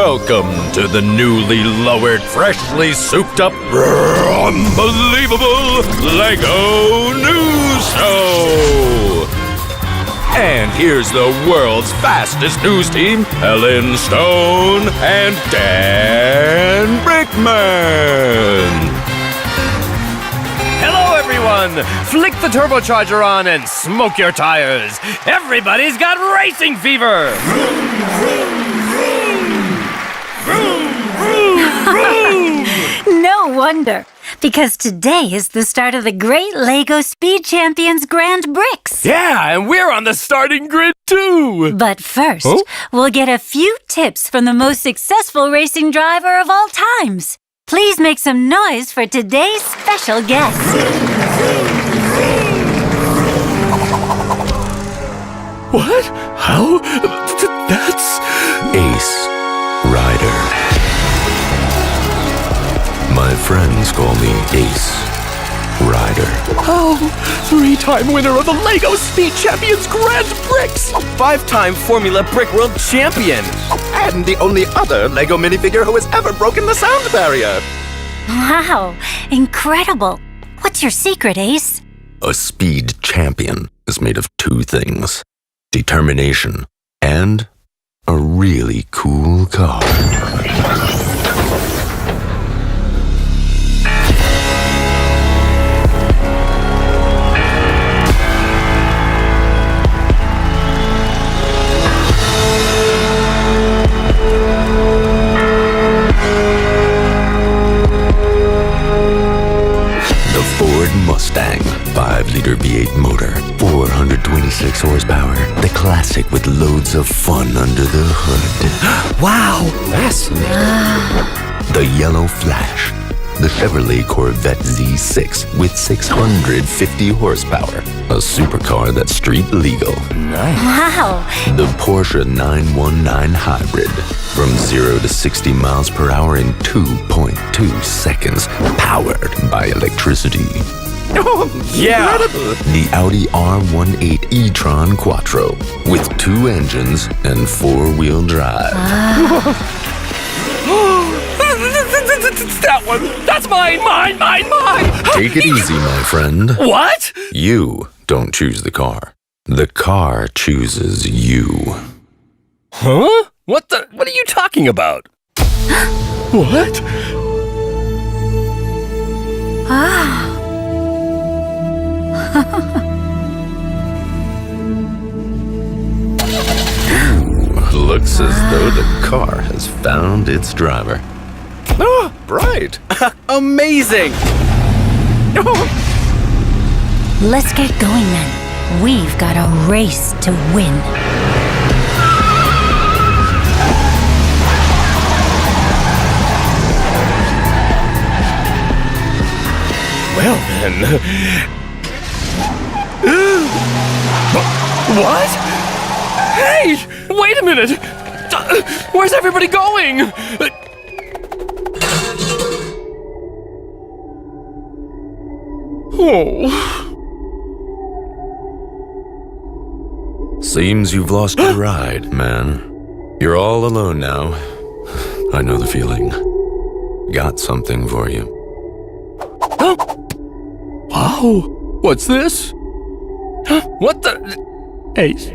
Welcome to the newly lowered, freshly souped up, unbelievable LEGO News Show! And here's the world's fastest news team, Ellen Stone and Dan Brickman! Hello, everyone! Flick the turbocharger on and smoke your tires! Everybody's got racing fever! No wonder, because today is the start of the Great LEGO Speed Champions Grand Bricks. Yeah, and we're on the starting grid, too! But first, we'll get a few tips from the most successful racing driver of all times. Please make some noise for today's special guest. What? How? That's... Ace Rider. My friends call me Ace Rider. Oh, three-time winner of the LEGO Speed Champions Grand Bricks! Five-time Formula Brick World Champion! And the only other LEGO minifigure who has ever broken the sound barrier. Wow, incredible. What's your secret, Ace? A speed champion is made of two things: determination and a really cool car. Mustang 5-liter V8 motor, 426 horsepower, the classic with loads of fun under the hood. Wow, fascinating. The Yellow Flash, the Chevrolet Corvette Z6 with 650 horsepower, a supercar that's street legal. Nice. Wow. The Porsche 919 Hybrid, from 0 to 60 miles per hour in 2.2 seconds, powered by electricity. Oh, Yeah. incredible! The Audi R18 e-tron Quattro, with 2 engines and 4-wheel drive. That one! That's mine! Mine! Take it easy, my friend. What? You don't choose the car. The car chooses you. Huh? What are you talking about? What? Ah. Looks as though the car has found its driver. Oh, bright! Amazing! Let's get going then. We've got a race to win. Well then... What? Hey! Wait a minute! Where's everybody going? Oh... Seems you've lost your ride, man. You're all alone now. I know the feeling. Got something for you. Huh? Wow! What's this? Huh? What the... Ace?